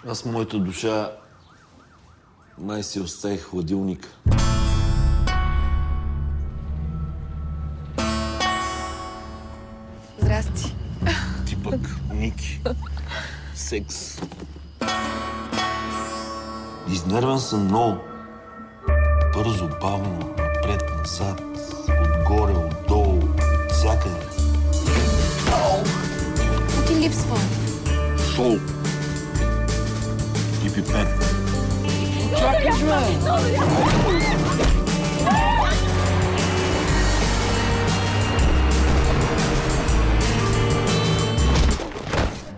Аз, моята душа, май си оставих хладилника. Здрасти. Ти пък, Ники. Секс. Изнервен съм много. Бързо, бавно, напред, назад, отгоре, отдолу, всякъде. Какво ти липсва? Сол. И пипет. Чакай, бе!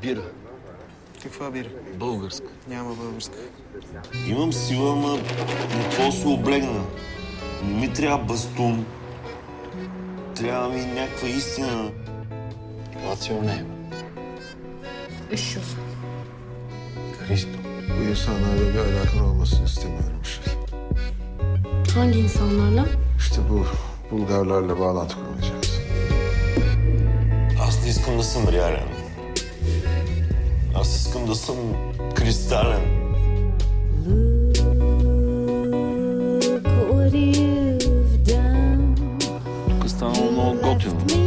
Бира. Каква бира? Българска. Няма българска. Имам сила, ма на какво се облегна? Не ми трябва бастун. Трябва ми някаква истина. What's your name? Işıl. Hristo. Bu insanlarla bir alakan olmasını istemiyorum Işıl. Hangi insanlarla? İşte bu Bulgarlarla bağlantı kurmayacaksın. Аз не искам да съм реален. Аз искам да съм кристален. Тук е станало много готино.